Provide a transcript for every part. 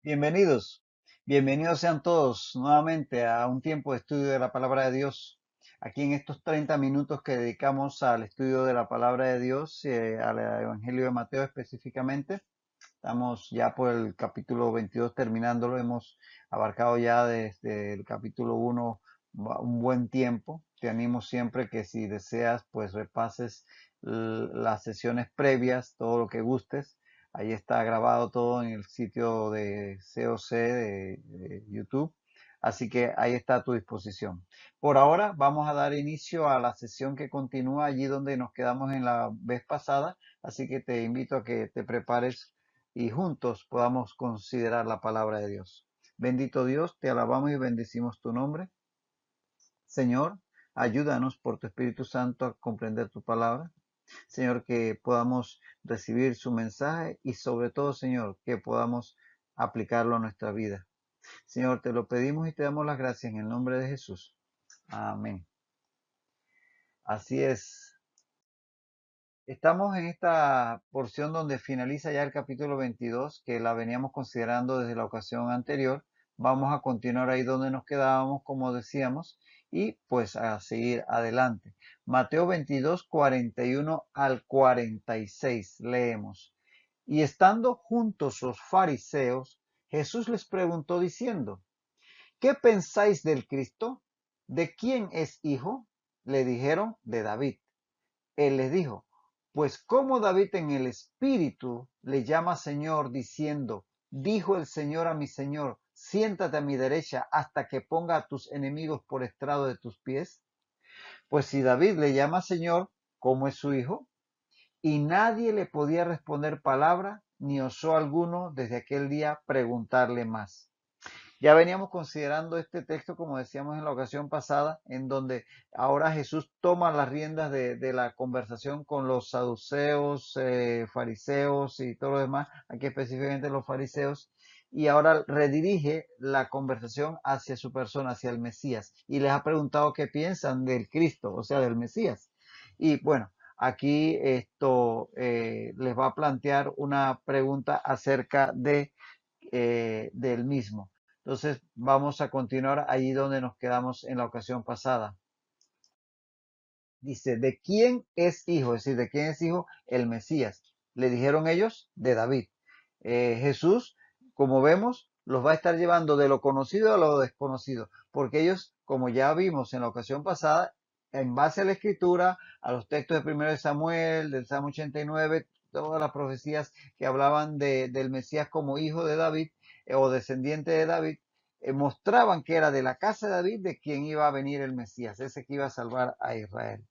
Bienvenidos, bienvenidos sean todos nuevamente a un tiempo de estudio de la palabra de Dios. Aquí en estos 30 minutos que dedicamos al estudio de la palabra de Dios, al Evangelio de Mateo específicamente, estamos ya por el capítulo 22 terminándolo, hemos abarcado ya desde el capítulo 1 un buen tiempo. Te animo siempre que si deseas, pues repases las sesiones previas, todo lo que gustes. Ahí está grabado todo en el sitio de COC de YouTube. Así que ahí está a tu disposición. Por ahora vamos a dar inicio a la sesión que continúa allí donde nos quedamos en la vez pasada. Así que te invito a que te prepares y juntos podamos considerar la palabra de Dios. Bendito Dios, te alabamos y bendecimos tu nombre. Señor, ayúdanos por tu Espíritu Santo a comprender tu palabra. Señor, que podamos recibir su mensaje y sobre todo, Señor, que podamos aplicarlo a nuestra vida. Señor, te lo pedimos y te damos las gracias en el nombre de Jesús. Amén. Así es. Estamos en esta porción donde finaliza ya el capítulo 22, que la veníamos considerando desde la ocasión anterior. Vamos a continuar ahí donde nos quedábamos, como decíamos, y pues a seguir adelante. Mateo 22, 41 al 46, leemos. Y estando juntos los fariseos, Jesús les preguntó diciendo, ¿qué pensáis del Cristo? ¿De quién es hijo? Le dijeron, de David. Él les dijo, pues como David en el espíritu le llama Señor diciendo, dijo el Señor a mi Señor, siéntate a mi derecha hasta que ponga a tus enemigos por estrado de tus pies. Pues si David le llama Señor, ¿cómo es su hijo? Y nadie le podía responder palabra, ni osó alguno desde aquel día preguntarle más. Ya veníamos considerando este texto, como decíamos en la ocasión pasada, en donde ahora Jesús toma las riendas de la conversación con los saduceos, fariseos y todo lo demás, aquí específicamente los fariseos, y ahora redirige la conversación hacia su persona, hacia el Mesías, y les ha preguntado qué piensan del Cristo, o sea, del Mesías. Y bueno, aquí esto les va a plantear una pregunta acerca del mismo. Entonces vamos a continuar allí donde nos quedamos en la ocasión pasada. Dice, ¿de quién es hijo? Es decir, ¿de quién es hijo? El Mesías. Le dijeron ellos, de David. Jesús, como vemos, los va a estar llevando de lo conocido a lo desconocido, porque ellos, como ya vimos en la ocasión pasada, en base a la escritura, a los textos de 1 de Samuel, del Salmo 89, todas las profecías que hablaban del Mesías como hijo de David o descendiente de David, mostraban que era de la casa de David de quien iba a venir el Mesías, ese que iba a salvar a Israel.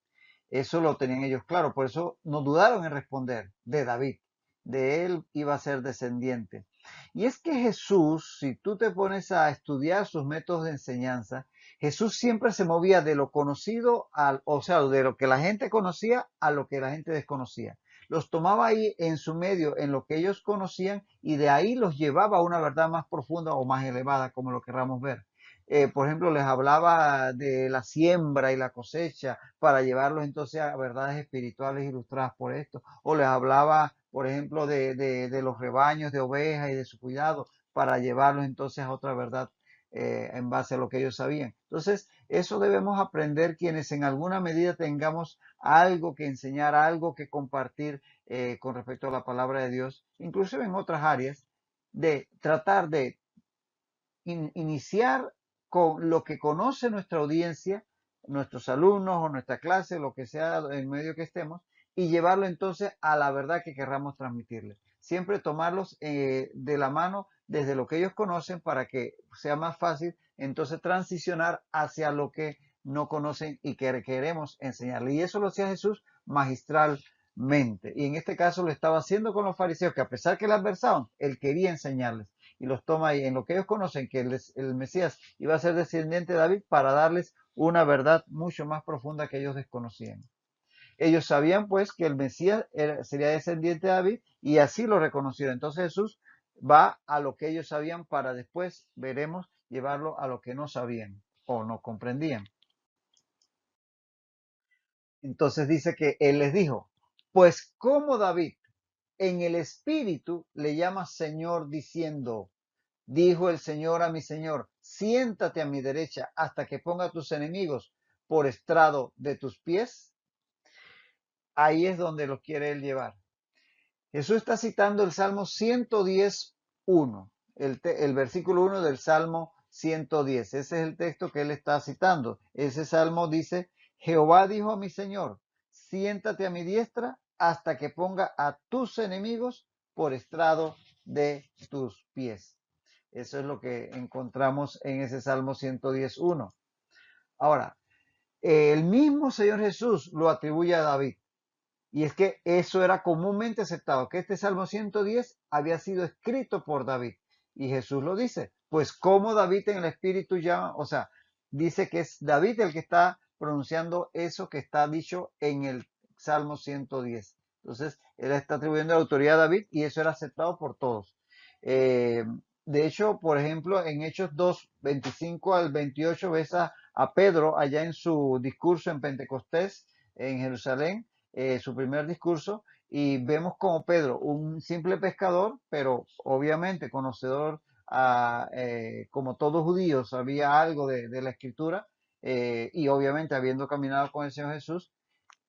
Eso lo tenían ellos claro, por eso no dudaron en responder, de David, de él iba a ser descendiente. Y es que Jesús, si tú te pones a estudiar sus métodos de enseñanza, Jesús siempre se movía de lo conocido, o sea, de lo que la gente conocía a lo que la gente desconocía. Los tomaba ahí en su medio, en lo que ellos conocían, y de ahí los llevaba a una verdad más profunda o más elevada, como lo querramos ver. Por ejemplo, les hablaba de la siembra y la cosecha para llevarlos entonces a verdades espirituales ilustradas por esto. O les hablaba, por ejemplo, de los rebaños de ovejas y de su cuidado para llevarlos entonces a otra verdad en base a lo que ellos sabían. Entonces, eso debemos aprender quienes en alguna medida tengamos algo que enseñar, algo que compartir con respecto a la palabra de Dios, inclusive en otras áreas, de tratar de iniciar con lo que conoce nuestra audiencia, nuestros alumnos o nuestra clase, lo que sea en medio que estemos, y llevarlo entonces a la verdad que querramos transmitirles. Siempre tomarlos de la mano desde lo que ellos conocen para que sea más fácil entonces transicionar hacia lo que no conocen y que queremos enseñarles. Y eso lo hacía Jesús magistralmente. Y en este caso lo estaba haciendo con los fariseos, que a pesar que le adversaban, él quería enseñarles y los toma ahí en lo que ellos conocen que el Mesías iba a ser descendiente de David para darles una verdad mucho más profunda que ellos desconocían. Ellos sabían pues que el Mesías sería descendiente de David y así lo reconocieron. Entonces Jesús va a lo que ellos sabían para después, veremos, llevarlo a lo que no sabían o no comprendían. Entonces dice que él les dijo, pues como David en el espíritu le llama Señor diciendo, dijo el Señor a mi Señor, siéntate a mi derecha hasta que ponga tus enemigos por estrado de tus pies. Ahí es donde los quiere él llevar. Jesús está citando el Salmo 110.1, el versículo 1 del Salmo 110. Ese es el texto que él está citando. Ese salmo dice, Jehová dijo a mi Señor, siéntate a mi diestra hasta que ponga a tus enemigos por estrado de tus pies. Eso es lo que encontramos en ese Salmo 110.1. Ahora, el mismo Señor Jesús lo atribuye a David. Y es que eso era comúnmente aceptado, que este Salmo 110 había sido escrito por David. Y Jesús lo dice, pues como David en el Espíritu llama, o sea, dice que es David el que está pronunciando eso que está dicho en el Salmo 110. Entonces, él está atribuyendo la autoridad a David y eso era aceptado por todos. Eh, de hecho, por ejemplo, en Hechos 2, 25 al 28, ves a Pedro allá en su discurso en Pentecostés, en Jerusalén, su primer discurso, y vemos como Pedro, un simple pescador, pero obviamente conocedor, como todo judío, sabía algo de la escritura, y obviamente habiendo caminado con el Señor Jesús,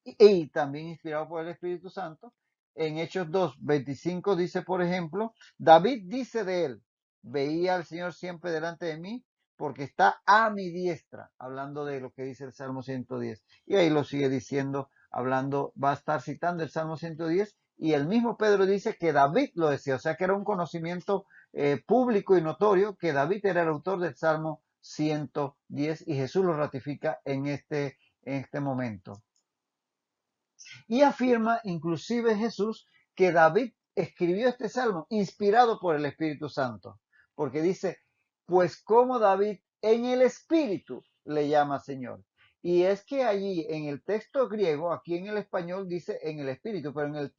y también inspirado por el Espíritu Santo. En Hechos 2, 25 dice, por ejemplo, David dice de él, veía al Señor siempre delante de mí, porque está a mi diestra, hablando de lo que dice el Salmo 110. Y ahí lo sigue diciendo, hablando, va a estar citando el Salmo 110, y el mismo Pedro dice que David lo decía, o sea que era un conocimiento público y notorio que David era el autor del Salmo 110, y Jesús lo ratifica en este momento. Y afirma inclusive Jesús que David escribió este salmo inspirado por el Espíritu Santo, porque dice, pues como David en el Espíritu le llama Señor. Y es que allí en el texto griego, aquí en el español dice en el Espíritu, pero en el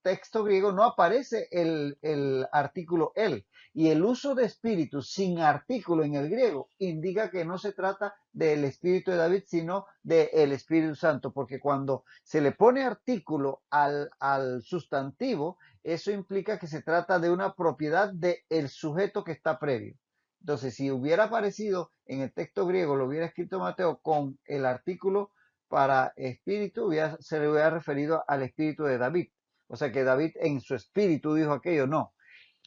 texto griego no aparece el artículo él. Y el uso de espíritu sin artículo en el griego indica que no se trata del Espíritu de David, sino del Espíritu Santo, porque cuando se le pone artículo al sustantivo, eso implica que se trata de una propiedad del sujeto que está previo. Entonces, si hubiera aparecido en el texto griego, lo hubiera escrito Mateo con el artículo para espíritu, se le hubiera referido al espíritu de David. O sea que David en su espíritu dijo aquello, no.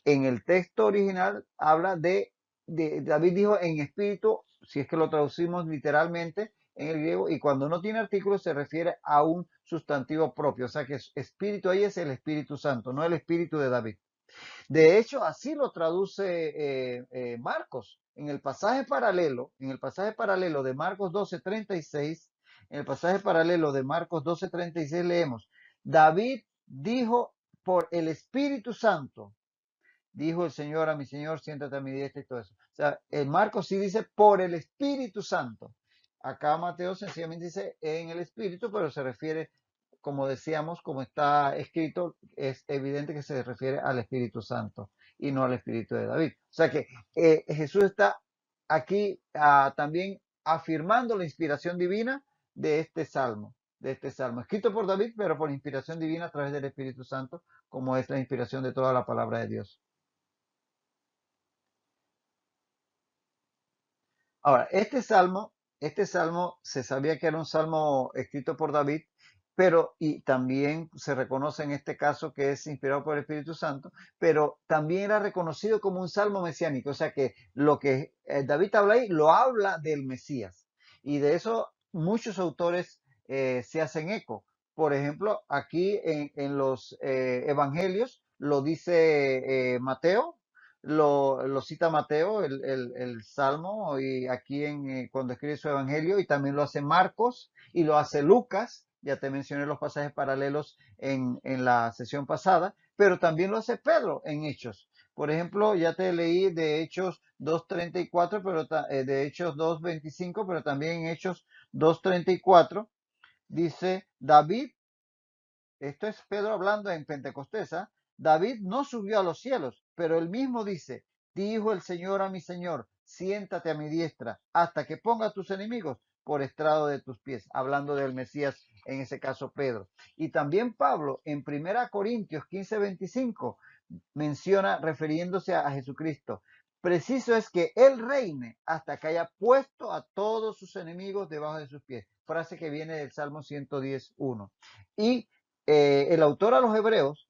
En el texto original habla de David dijo en espíritu, si es que lo traducimos literalmente en el griego, y cuando no tiene artículo se refiere a un sustantivo propio. O sea que espíritu ahí es el Espíritu Santo, no el espíritu de David. De hecho, así lo traduce Marcos. En el pasaje paralelo de Marcos 12:36, en el pasaje paralelo de Marcos 12:36 leemos, David dijo por el Espíritu Santo, dijo el Señor a mi Señor, siéntate a mi diestra y todo eso. O sea, en Marcos sí dice por el Espíritu Santo. Acá Mateo sencillamente dice en el Espíritu, pero se refiere, como decíamos, como está escrito, es evidente que se refiere al Espíritu Santo y no al Espíritu de David. O sea que Jesús está aquí también afirmando la inspiración divina de este salmo, escrito por David, pero por inspiración divina a través del Espíritu Santo, como es la inspiración de toda la palabra de Dios. Ahora, este salmo se sabía que era un salmo escrito por David, pero y también se reconoce en este caso que es inspirado por el Espíritu Santo, pero también era reconocido como un salmo mesiánico, o sea que lo que David habla ahí lo habla del Mesías. Y de eso muchos autores se hacen eco. Por ejemplo, aquí en los evangelios lo dice Mateo, lo cita Mateo, el Salmo, y aquí cuando escribe su Evangelio, y también lo hace Marcos y lo hace Lucas. Ya te mencioné los pasajes paralelos en la sesión pasada, pero también lo hace Pedro en Hechos. Por ejemplo, ya te leí de Hechos 2:34, pero de Hechos 2:25, pero también en Hechos 2:34 dice David, esto es Pedro hablando en Pentecostés, ¿ah? David no subió a los cielos, pero él mismo dice, dijo el Señor a mi Señor, siéntate a mi diestra hasta que ponga a tus enemigos por estrado de tus pies, hablando del Mesías en ese caso Pedro. Y también Pablo en 1 Corintios 15:25 menciona refiriéndose a Jesucristo. Preciso es que Él reine hasta que haya puesto a todos sus enemigos debajo de sus pies. Frase que viene del Salmo 110:1. Y el autor a los Hebreos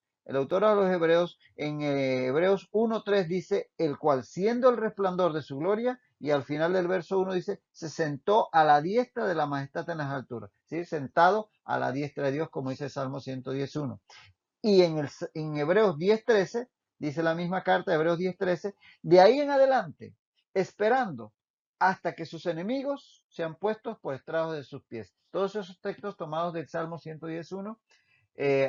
en Hebreos 1:3 dice, el cual siendo el resplandor de su gloria, y al final del verso 1 dice, se sentó a la diestra de la majestad en las alturas. ¿Sí? Sentado a la diestra de Dios, como dice el Salmo 110:1. Y en Hebreos 10:13, dice la misma carta, Hebreos 10:13, de ahí en adelante, esperando hasta que sus enemigos sean puestos por estrados de sus pies. Todos esos textos tomados del Salmo 110:1,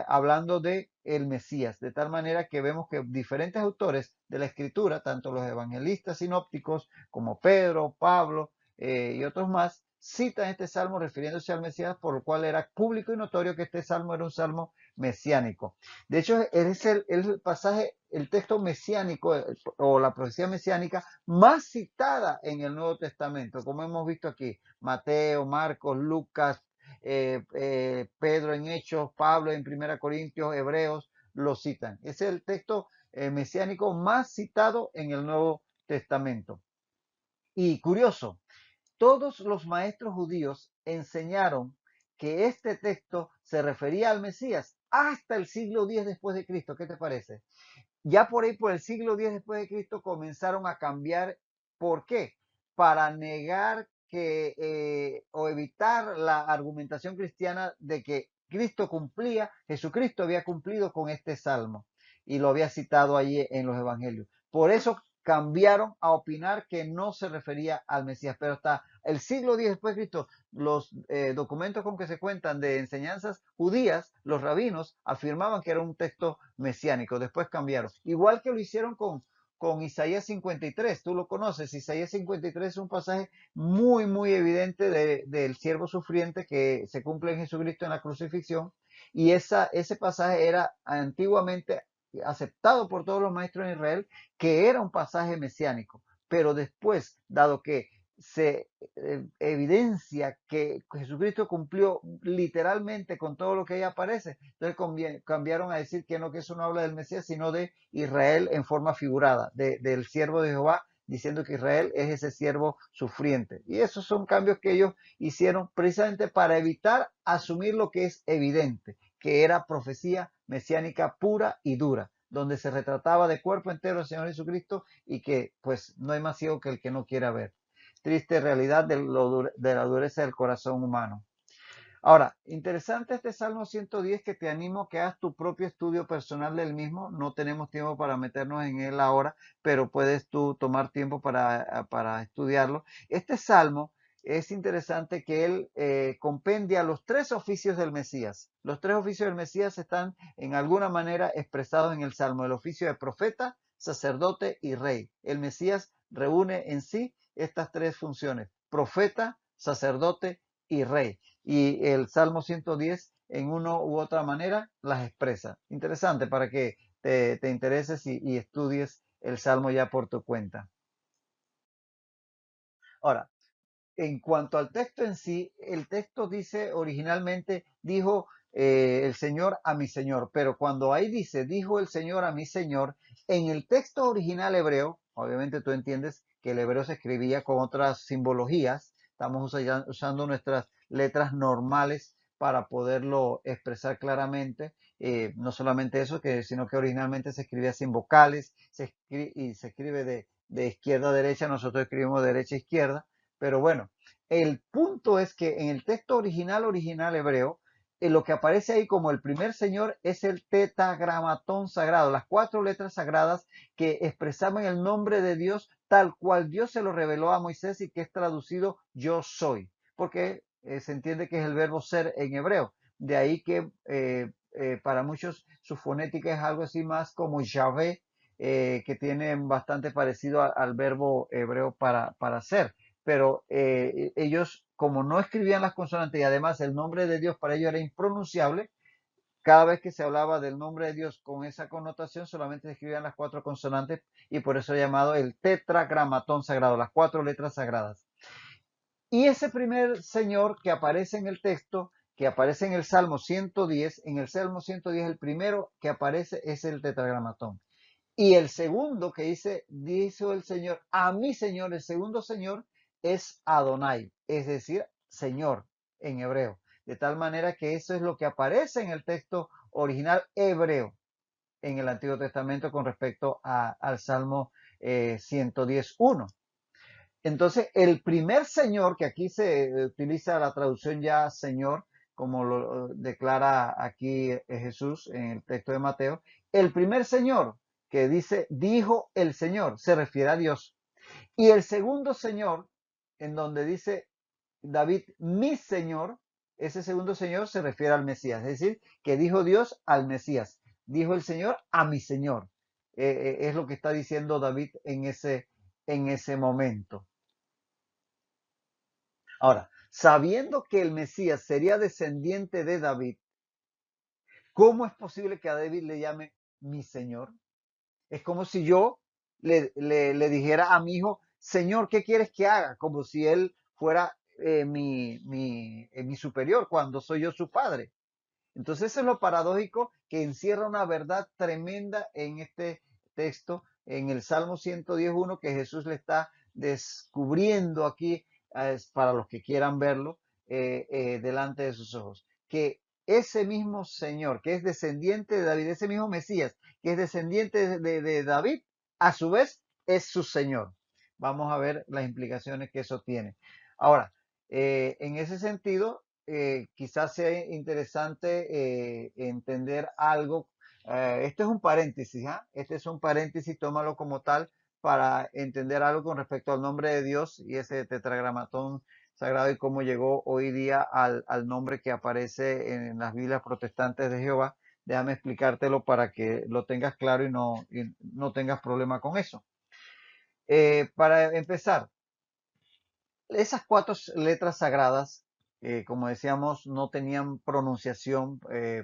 hablando de el Mesías, de tal manera que vemos que diferentes autores de la Escritura, tanto los evangelistas sinópticos como Pedro, Pablo y otros más, citan este salmo refiriéndose al Mesías, por lo cual era público y notorio que este salmo era un salmo mesiánico. De hecho, es el pasaje, el texto mesiánico o la profecía mesiánica más citada en el Nuevo Testamento, como hemos visto aquí, Mateo, Marcos, Lucas, Pedro en Hechos, Pablo en 1 Corintios, Hebreos, lo citan. Es el texto mesiánico más citado en el Nuevo Testamento. Y curioso, todos los maestros judíos enseñaron que este texto se refería al Mesías hasta el siglo X después de Cristo. ¿Qué te parece? Ya por ahí, por el siglo X después de Cristo, comenzaron a cambiar. ¿Por qué? Para negar que o evitar la argumentación cristiana de que Cristo cumplía, Jesucristo había cumplido con este salmo y lo había citado allí en los evangelios. Por eso cambiaron a opinar que no se refería al Mesías, pero hasta el siglo X después de Cristo, los documentos con que se cuentan de enseñanzas judías, los rabinos afirmaban que era un texto mesiánico, después cambiaron. Igual que lo hicieron con Isaías 53, tú lo conoces, Isaías 53 es un pasaje muy evidente del siervo sufriente que se cumple en Jesucristo en la crucifixión, y ese pasaje era antiguamente aceptado por todos los maestros de Israel, que era un pasaje mesiánico, pero después, dado que se evidencia que Jesucristo cumplió literalmente con todo lo que ahí aparece, entonces cambiaron a decir que no, que eso no habla del Mesías, sino de Israel en forma figurada, del siervo de Jehová, diciendo que Israel es ese siervo sufriente. Y esos son cambios que ellos hicieron precisamente para evitar asumir lo que es evidente, que era profecía mesiánica pura y dura, donde se retrataba de cuerpo entero al Señor Jesucristo y que pues no hay más ciego que el que no quiera ver. Triste realidad de la dureza del corazón humano. Ahora, interesante este Salmo 110, que te animo que hagas tu propio estudio personal del mismo. No tenemos tiempo para meternos en él ahora, pero puedes tú tomar tiempo para estudiarlo. Este Salmo es interesante que él compendia los tres oficios del Mesías. Los tres oficios del Mesías están en alguna manera expresados en el Salmo. El oficio de profeta, sacerdote y rey. El Mesías reúne en sí estas tres funciones: profeta, sacerdote y rey. Y el Salmo 110 en una u otra manera las expresa. Interesante para que te intereses y estudies el Salmo ya por tu cuenta. Ahora, en cuanto al texto en sí, el texto dice originalmente, dijo el Señor a mi Señor, pero cuando ahí dice, dijo el Señor a mi Señor, en el texto original hebreo, obviamente tú entiendes que el hebreo se escribía con otras simbologías, estamos usando nuestras letras normales para poderlo expresar claramente, no solamente eso, sino que originalmente se escribía sin vocales, y se escribe de izquierda a derecha, nosotros escribimos de derecha a izquierda. Pero bueno, el punto es que en el texto original hebreo, lo que aparece ahí como el primer Señor es el tetragramatón sagrado, las cuatro letras sagradas que expresaban el nombre de Dios tal cual Dios se lo reveló a Moisés y que es traducido yo soy, porque se entiende que es el verbo ser en hebreo. De ahí que para muchos su fonética es algo así más como Yahvé, que tiene bastante parecido al verbo hebreo para ser, pero ellos, como no escribían las consonantes y además el nombre de Dios para ellos era impronunciable, cada vez que se hablaba del nombre de Dios con esa connotación solamente se escribían las cuatro consonantes, y por eso llamado el tetragramatón sagrado, las cuatro letras sagradas. Y ese primer Señor que aparece en el texto que aparece en el Salmo 110, en el Salmo 110 el primero que aparece es el tetragramatón. Y el segundo que dice el Señor, a mi Señor, el segundo Señor es Adonai, es decir, Señor en hebreo. De tal manera que eso es lo que aparece en el texto original hebreo en el Antiguo Testamento con respecto al Salmo 110.1. Entonces, el primer Señor, que aquí se utiliza la traducción ya Señor, como lo declara aquí Jesús en el texto de Mateo, el primer Señor que dice, dijo el Señor, se refiere a Dios. Y el segundo Señor, en donde dice David, mi Señor, ese segundo Señor se refiere al Mesías, es decir, que dijo Dios al Mesías, dijo el Señor a mi Señor. Es lo que está diciendo David en ese momento. Ahora, sabiendo que el Mesías sería descendiente de David, ¿cómo es posible que a David le llame mi Señor? Es como si yo le dijera a mi hijo, Señor, ¿qué quieres que haga? Como si él fuera mi superior cuando soy yo su padre. Entonces, eso es lo paradójico que encierra una verdad tremenda en este texto, en el Salmo 110.1, que Jesús le está descubriendo aquí, para los que quieran verlo, delante de sus ojos. Que ese mismo Señor, que es descendiente de David, ese mismo Mesías, que es descendiente de David, a su vez es su Señor. Vamos a ver las implicaciones que eso tiene. Ahora, en ese sentido, quizás sea interesante entender algo. Este es un paréntesis, ¿ah? Este es un paréntesis, tómalo como tal para entender algo con respecto al nombre de Dios y ese tetragramatón sagrado y cómo llegó hoy día al nombre que aparece en las Biblias protestantes de Jehová. Déjame explicártelo para que lo tengas claro y no tengas problema con eso. Para empezar, esas cuatro letras sagradas, como decíamos, no tenían pronunciación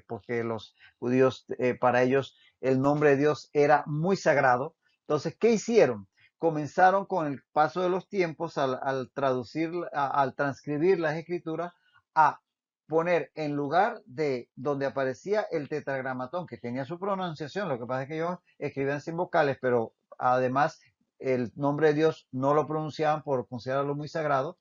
porque los judíos, para ellos, el nombre de Dios era muy sagrado. Entonces, ¿qué hicieron? Comenzaron con el paso de los tiempos al traducir, al transcribir las escrituras, a poner en lugar de donde aparecía el tetragramatón, que tenía su pronunciación, lo que pasa es que ellos escribían sin vocales, pero además el nombre de Dios no lo pronunciaban por considerarlo muy sagrado,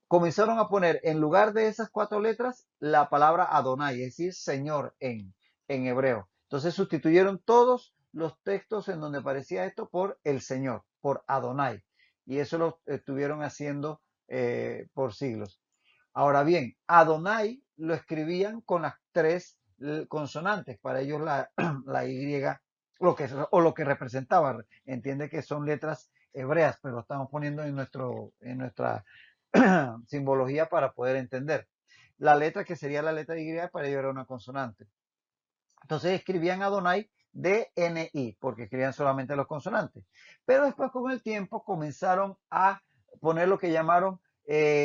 comenzaron a poner en lugar de esas cuatro letras la palabra Adonai, es decir, Señor en hebreo. Entonces sustituyeron todos los textos en donde aparecía esto por el Señor, por Adonai. Y eso lo estuvieron haciendo por siglos. Ahora bien, Adonai lo escribían con las tres consonantes, para ellos la Y, lo que representaba. Entiende que son letras hebreas, pero lo estamos poniendo en nuestra simbología para poder entender. La letra que sería la letra Y para ellos era una consonante. Entonces escribían Adonai DNI, porque escribían solamente los consonantes. Pero después con el tiempo comenzaron a poner lo que llamaron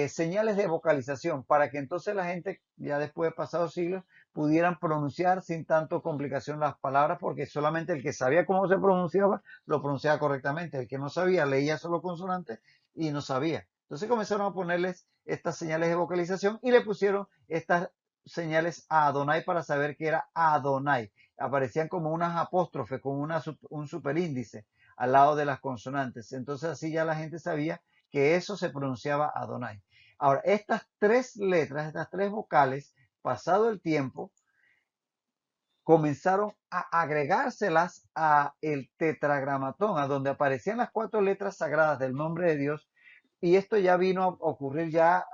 señales de vocalización, para que entonces la gente, ya después de pasados siglos, pudieran pronunciar sin tanto complicación las palabras, porque solamente el que sabía cómo se pronunciaba, lo pronunciaba correctamente. El que no sabía, leía solo consonantes y no sabía. Entonces comenzaron a ponerles estas señales de vocalización y le pusieron estas señales a Adonai para saber que era Adonai. Aparecían como unas apóstrofes con un superíndice al lado de las consonantes. Entonces así ya la gente sabía que eso se pronunciaba Adonai. Ahora, estas tres letras, estas tres vocales, pasado el tiempo, comenzaron a agregárselas a el tetragramatón, a donde aparecían las cuatro letras sagradas del nombre de Dios, y esto ya vino a ocurrir ya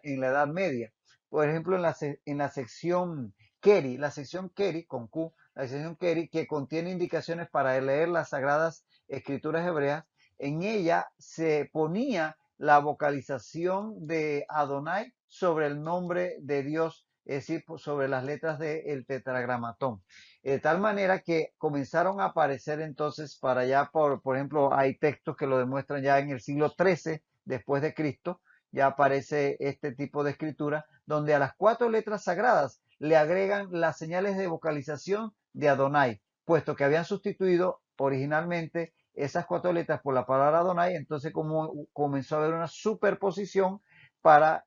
en la Edad Media. Por ejemplo, en la sección Keri, la sección Keri con Q, la sección Keri que contiene indicaciones para leer las sagradas escrituras hebreas, en ella se ponía la vocalización de Adonai sobre el nombre de Dios, es decir, sobre las letras del tetragramatón. De tal manera que comenzaron a aparecer entonces para allá, por ejemplo, hay textos que lo demuestran ya en el siglo XIII después de Cristo, ya aparece este tipo de escritura, donde a las cuatro letras sagradas le agregan las señales de vocalización de Adonai, puesto que habían sustituido originalmente esas cuatro letras por la palabra Adonai, entonces comenzó a haber una superposición para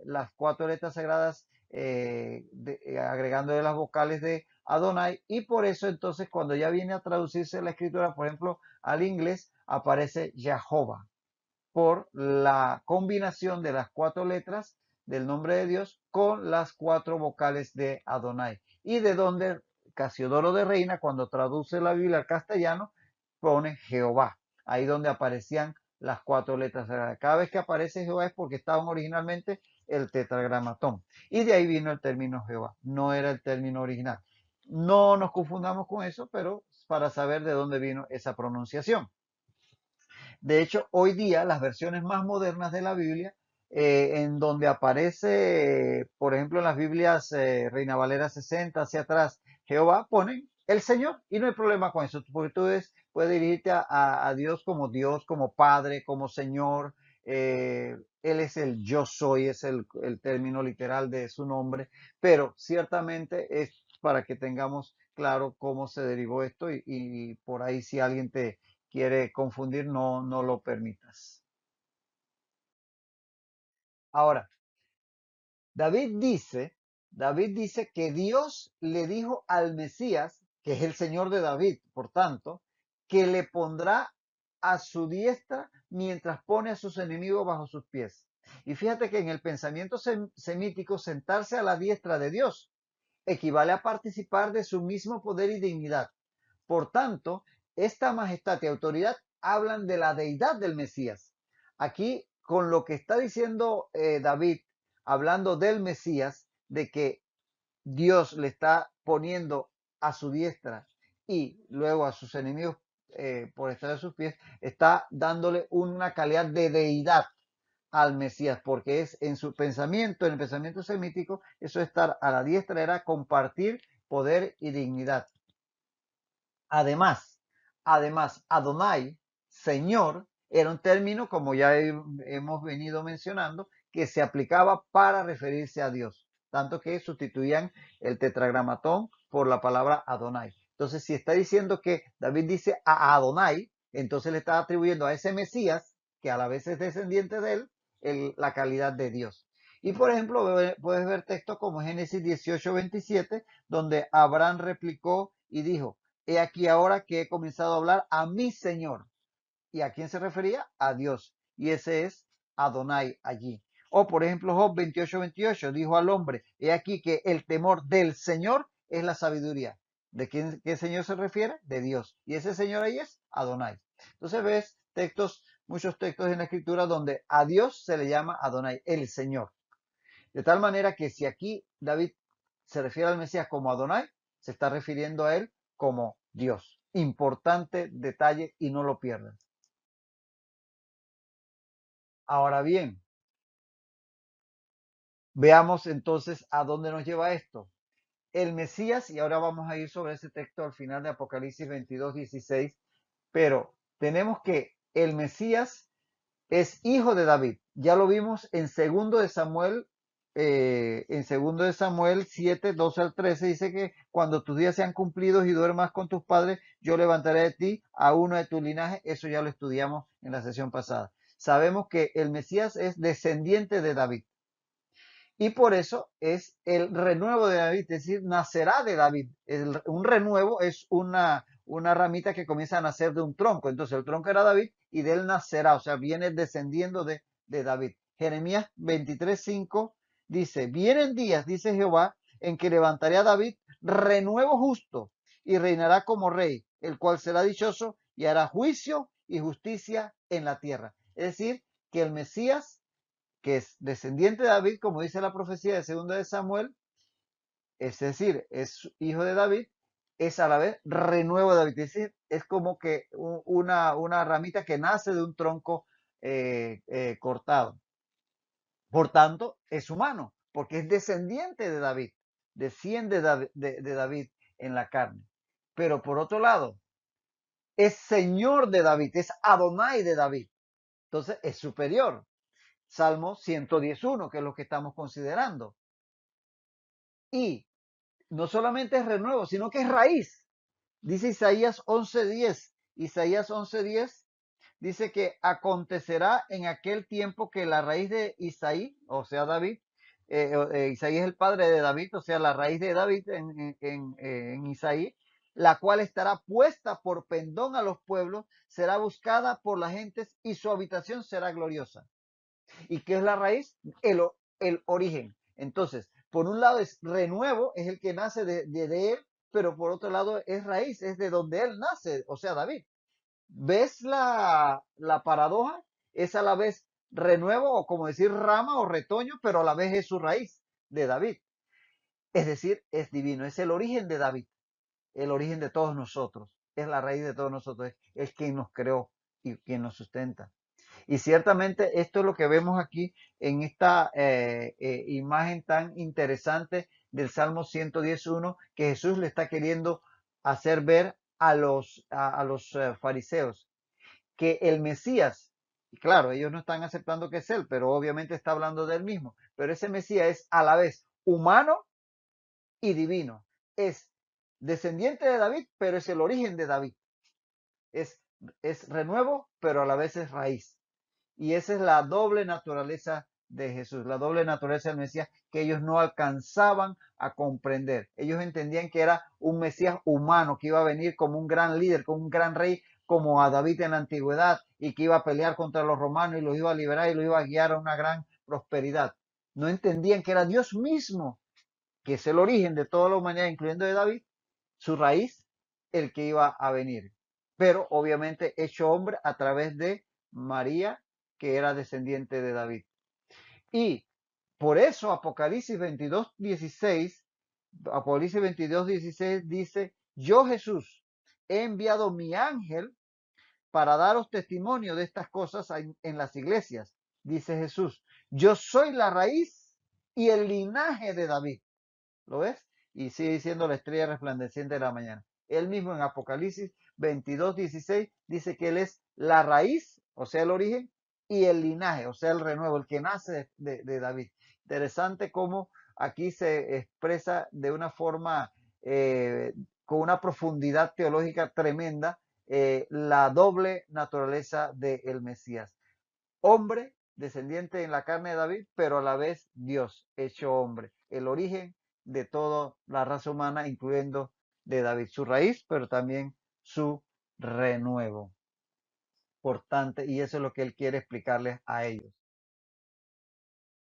las cuatro letras sagradas agregándole las vocales de Adonai, y por eso entonces cuando ya viene a traducirse la escritura, por ejemplo, al inglés, aparece Jehová, por la combinación de las 4 letras del nombre de Dios con las 4 vocales de Adonai. Y de donde Casiodoro de Reina, cuando traduce la Biblia al castellano, pone Jehová, ahí donde aparecían las 4 letras. Cada vez que aparece Jehová es porque estaban originalmente el tetragramatón. Y de ahí vino el término Jehová, no era el término original. No nos confundamos con eso, pero para saber de dónde vino esa pronunciación. De hecho, hoy día las versiones más modernas de la Biblia, en donde aparece, por ejemplo, en las Biblias Reina Valera 60 hacia atrás, Jehová, ponen el Señor y no hay problema con eso, porque tú puedes dirigirte a Dios, como Padre, como Señor. Él es el yo soy, es el término literal de su nombre, pero ciertamente es para que tengamos claro cómo se derivó esto y por ahí si alguien te quiere confundir, no lo permitas. Ahora, David dice, David dice que Dios le dijo al Mesías, que es el Señor de David, por tanto, que le pondrá a su diestra mientras pone a sus enemigos bajo sus pies. Y fíjate que en el pensamiento semítico, sentarse a la diestra de Dios equivale a participar de su mismo poder y dignidad. Por tanto, esta majestad y autoridad hablan de la deidad del Mesías. Aquí, con lo que está diciendo David, hablando del Mesías, de que Dios le está poniendo a su diestra y luego a sus enemigos por estar a sus pies, está dándole una calidad de deidad al Mesías, porque es en su pensamiento, en el pensamiento semítico, eso estar a la diestra era compartir poder y dignidad. Además, Adonai, Señor, era un término, como ya hemos venido mencionando, que se aplicaba para referirse a Dios, tanto que sustituían el tetragramatón por la palabra Adonai. Entonces, si está diciendo que David dice a Adonai, entonces le está atribuyendo a ese Mesías, que a la vez es descendiente de él, la calidad de Dios. Y por ejemplo, puedes ver textos como Génesis 18:27, donde Abraham replicó y dijo: he aquí ahora que he comenzado a hablar a mi Señor. ¿Y a quién se refería? A Dios. Y ese es Adonai allí. O por ejemplo, Job 28:28 dijo al hombre: he aquí que el temor del Señor es la sabiduría. ¿De qué Señor se refiere? De Dios. Y ese Señor ahí es Adonai. Entonces ves muchos textos en la escritura donde a Dios se le llama Adonai, el Señor. De tal manera que si aquí David se refiere al Mesías como Adonai, se está refiriendo a él como Dios. Importante detalle y no lo pierdan. Ahora bien, veamos entonces a dónde nos lleva esto. El Mesías, y ahora vamos a ir sobre ese texto al final de Apocalipsis 22:16, pero tenemos que el Mesías es hijo de David. Ya lo vimos en segundo de Samuel 7, 12 al 13, dice que cuando tus días sean cumplidos y duermas con tus padres, yo levantaré de ti a uno de tu linaje. Eso ya lo estudiamos en la sesión pasada. Sabemos que el Mesías es descendiente de David. Y por eso es el renuevo de David, es decir, nacerá de David. Un renuevo es una ramita que comienza a nacer de un tronco. Entonces el tronco era David y de él nacerá, o sea, viene descendiendo de David. Jeremías 23:5 dice: vienen días, dice Jehová, en que levantaré a David renuevo justo y reinará como rey, el cual será dichoso y hará juicio y justicia en la tierra. Es decir, que el Mesías, que es descendiente de David, como dice la profecía de 2 de Samuel, es decir, es hijo de David, es a la vez renuevo de David. Es decir, es como que una ramita que nace de un tronco cortado. Por tanto, es humano, porque es descendiente de David, desciende de David en la carne. Pero por otro lado, es Señor de David, es Adonai de David. Entonces, es superior. Salmo 111, que es lo que estamos considerando. Y no solamente es renuevo, sino que es raíz. Dice Isaías 11:10. Isaías 11:10 dice que acontecerá en aquel tiempo que la raíz de Isaí, o sea David, Isaí es el padre de David, o sea, la raíz de David en Isaí, la cual estará puesta por pendón a los pueblos, será buscada por las gentes y su habitación será gloriosa. ¿Y qué es la raíz? El origen. Entonces, por un lado es renuevo, es el que nace de él, pero por otro lado es raíz, es de donde él nace, o sea, David. ¿Ves la paradoja? Es a la vez renuevo o como decir rama o retoño, pero a la vez es su raíz de David. Es decir, es divino, es el origen de David, el origen de todos nosotros, es la raíz de todos nosotros, es quien nos creó y quien nos sustenta. Y ciertamente esto es lo que vemos aquí en esta imagen tan interesante del Salmo 111, que Jesús le está queriendo hacer ver a los fariseos que el Mesías, claro, ellos no están aceptando que es él, pero obviamente está hablando de él mismo, pero ese Mesías es a la vez humano y divino. Es descendiente de David, pero es el origen de David. Es, es renuevo, pero a la vez es raíz. Y esa es la doble naturaleza de Jesús, la doble naturaleza del Mesías que ellos no alcanzaban a comprender. Ellos entendían que era un Mesías humano, que iba a venir como un gran líder, como un gran rey, como a David en la antigüedad, y que iba a pelear contra los romanos y los iba a liberar y los iba a guiar a una gran prosperidad. No entendían que era Dios mismo, que es el origen de toda la humanidad, incluyendo de David, su raíz, el que iba a venir. Pero obviamente hecho hombre a través de María, que era descendiente de David. Y por eso Apocalipsis 22:16, Apocalipsis 22:16 dice, yo Jesús he enviado mi ángel para daros testimonio de estas cosas en las iglesias, dice Jesús. Yo soy la raíz y el linaje de David. ¿Lo ves? Y sigue diciendo la estrella resplandeciente de la mañana. Él mismo en Apocalipsis 22:16 dice que él es la raíz, o sea, el origen, y el linaje, o sea, el renuevo, el que nace de David. Interesante cómo aquí se expresa de una forma, con una profundidad teológica tremenda, la doble naturaleza del Mesías. Hombre, descendiente en la carne de David, pero a la vez Dios hecho hombre. El origen de toda la raza humana, incluyendo de David, su raíz, pero también su renuevo. Importante, y eso es lo que él quiere explicarles a ellos.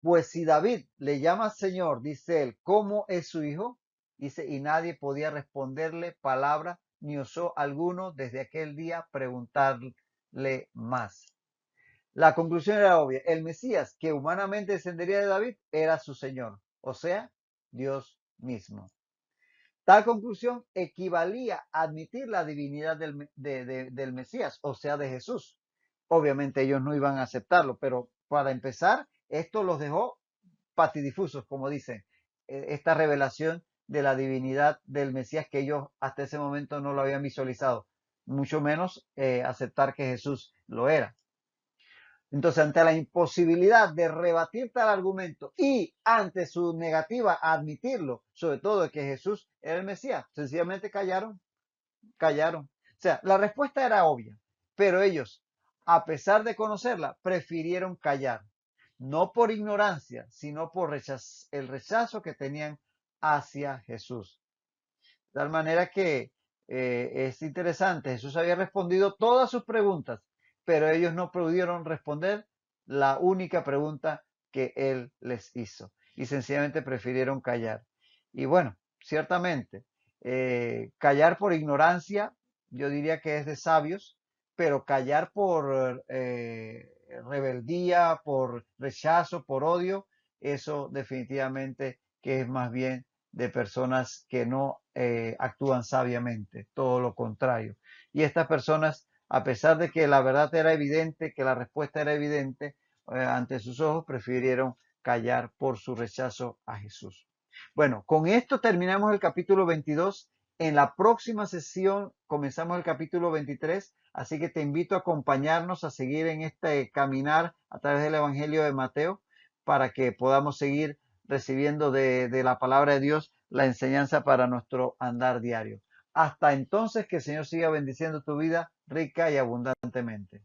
Pues si David le llama Señor, dice él, ¿cómo es su hijo? Dice, y nadie podía responderle palabra, ni osó alguno desde aquel día preguntarle más. La conclusión era obvia. El Mesías, que humanamente descendería de David, era su Señor, o sea, Dios mismo. Tal conclusión equivalía a admitir la divinidad del Mesías, o sea, de Jesús. Obviamente ellos no iban a aceptarlo, pero para empezar, esto los dejó patidifusos, como dicen, esta revelación de la divinidad del Mesías que ellos hasta ese momento no lo habían visualizado, mucho menos aceptar que Jesús lo era. Entonces, ante la imposibilidad de rebatir tal argumento y ante su negativa a admitirlo, sobre todo de que Jesús era el Mesías, sencillamente callaron. O sea, la respuesta era obvia, pero ellos, a pesar de conocerla, prefirieron callar. No por ignorancia, sino por el rechazo que tenían hacia Jesús. De tal manera que es interesante, Jesús había respondido todas sus preguntas, pero ellos no pudieron responder la única pregunta que él les hizo y sencillamente prefirieron callar. Y bueno, ciertamente, callar por ignorancia, yo diría que es de sabios, pero callar por rebeldía, por rechazo, por odio, eso definitivamente que es más bien de personas que no actúan sabiamente, todo lo contrario. Y estas personas, a pesar de que la verdad era evidente, que la respuesta era evidente ante sus ojos, prefirieron callar por su rechazo a Jesús. Bueno, con esto terminamos el capítulo 22. En la próxima sesión comenzamos el capítulo 23, así que te invito a acompañarnos a seguir en este caminar a través del Evangelio de Mateo para que podamos seguir recibiendo de la palabra de Dios la enseñanza para nuestro andar diario. Hasta entonces, que el Señor siga bendiciendo tu vida rica y abundantemente.